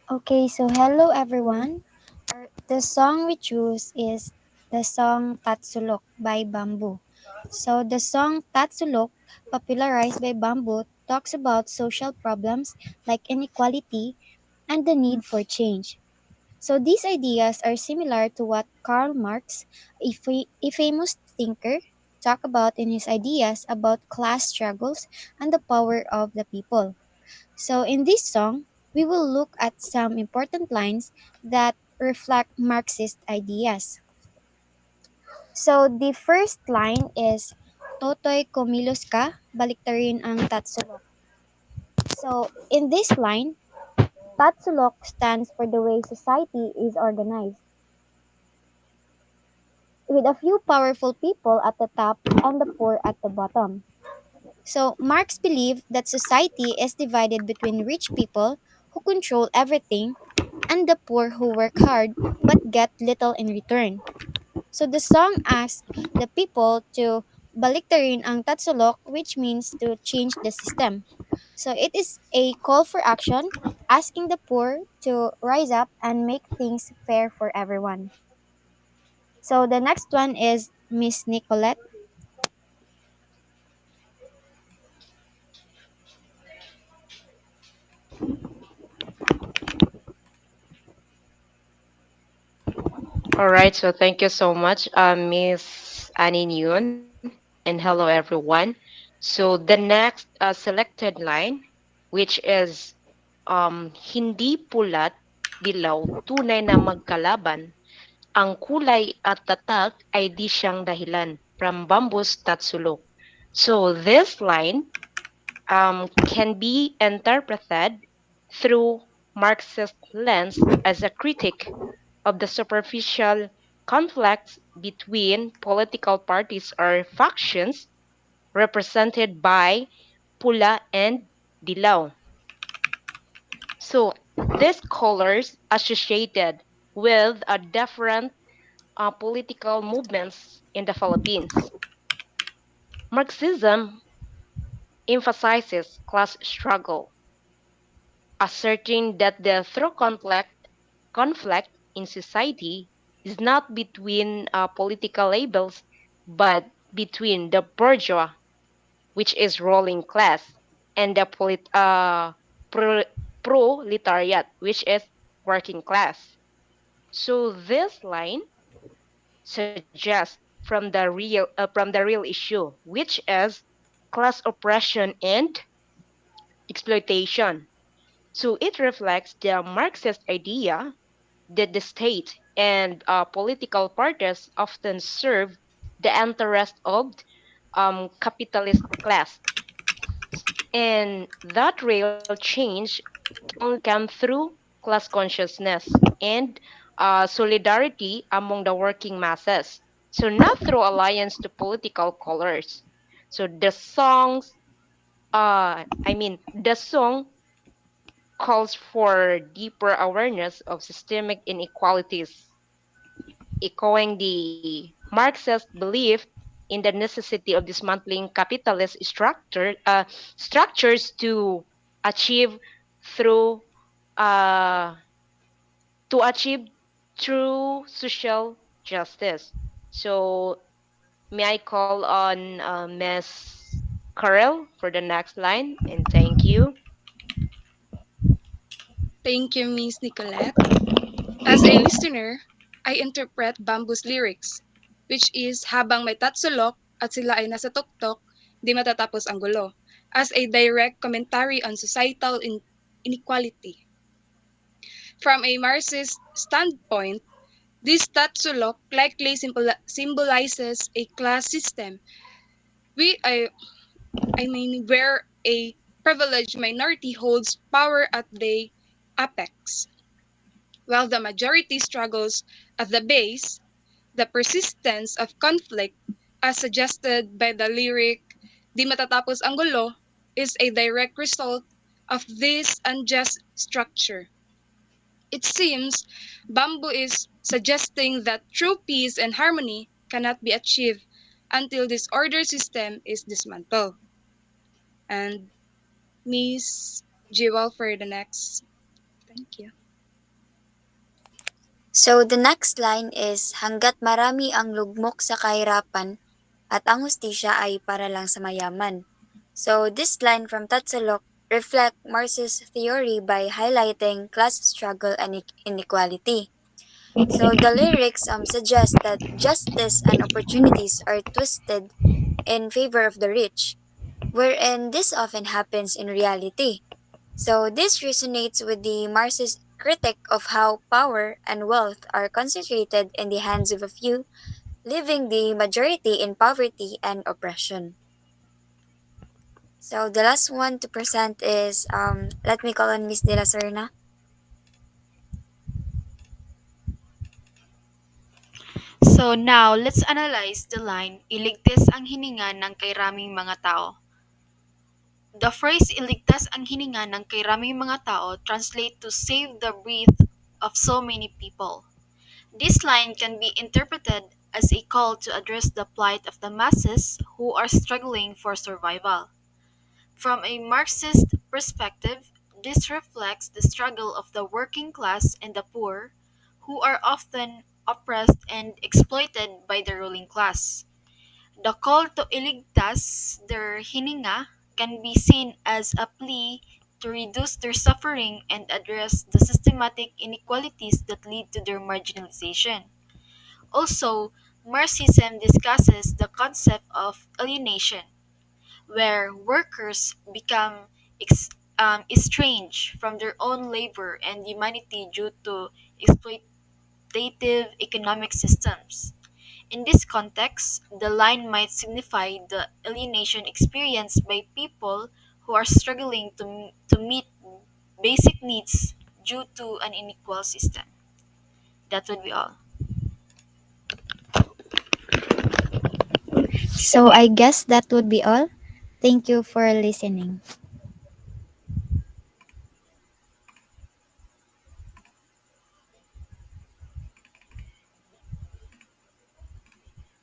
Okay, so hello everyone. The song we choose is the song Tatsulok by Bamboo. So the song Tatsulok, popularized by Bamboo, talks about social problems like inequality and the need for change. So these ideas are similar to what Karl Marx, a famous thinker, talked about in his ideas about class struggles and the power of the people. So, in this song, we will look at some important lines that reflect Marxist ideas. So, the first line is Totoy kumilos ka, baliktarin ang tatsulok. So, in this line, tatsulok stands for the way society is organized, with a few powerful people at the top and the poor at the bottom. So, Marx believed that society is divided between rich people who control everything and the poor who work hard but get little in return. So the song asks the people to baliktarin ang tatsulok, which means to change the system. So it is a call for action, asking the poor to rise up and make things fair for everyone. So the next one is Miss Nicolette. All right, so thank you so much, Miss Annie Nguyen, and hello everyone. So the next selected line, which is hindi pulat, dilaw, tunay na magkalaban, ang kulay at tatak ay di siyang dahilan, from Bambus Tatsulok. So this line can be interpreted through Marxist lens as a critique of the superficial conflicts between political parties or factions represented by pula and dilaw. So these colors associated with a different political movements in the Philippines. Marxism emphasizes class struggle, asserting that the true conflict in society is not between political labels, but between the bourgeois, which is ruling class, and the pro- proletariat, which is working class. So this line suggests from the real issue, which is class oppression and exploitation. So it reflects the Marxist idea that the state and political parties often serve the interest of capitalist class, and that real change can only come through class consciousness and solidarity among the working masses. So not through alliance to political colors. So the song calls for deeper awareness of systemic inequalities, echoing the Marxist belief in the necessity of dismantling capitalist structures achieve through uh, to achieve true social justice. So may I call on Ms. Carell for the next line, and thank you. Thank you, Miss Nicolette. As a listener, I interpret Bamboo's lyrics, which is habang may tatsulok at sila ay nasa tuktok, di matatapos ang gulo, as a direct commentary on societal inequality. From a Marxist standpoint, this tatsulok likely symbolizes a class system we, I mean, where a privileged minority holds power at the apex, while the majority struggles at the base. The persistence of conflict, as suggested by the lyric Di matatapos ang gulo, is a direct result of this unjust structure. It seems Bamboo is suggesting that true peace and harmony cannot be achieved until this order system is dismantled. And Miss Jewel for the next. Thank you. So the next line is hangga't marami ang lugmok sa kahirapan at ang hustisya ay para lang sa mayaman. So this line from Tatsulok reflect Marx's theory by highlighting class struggle and inequality. So the lyrics suggest that justice and opportunities are twisted in favor of the rich, wherein this often happens in reality. So this resonates with the Marxist critique of how power and wealth are concentrated in the hands of a few, leaving the majority in poverty and oppression. So the last one to present is let me call on Miss De La Serna. So now, let's analyze the line, iligtas ang hininga ng kairaming mga tao. The phrase iligtas ang hininga ng kairaming mga tao translate to save the breath of so many people. This line can be interpreted as a call to address the plight of the masses who are struggling for survival. From a Marxist perspective, this reflects the struggle of the working class and the poor, who are often oppressed and exploited by the ruling class. The call to iligtas their hininga can be seen as a plea to reduce their suffering and address the systematic inequalities that lead to their marginalization. Also, Marxism discusses the concept of alienation, where workers become estranged from their own labor and humanity due to exploitative economic systems. In this context, the line might signify the alienation experienced by people who are struggling to meet basic needs due to an unequal system. That would be all. So I guess that would be all. Thank you for listening.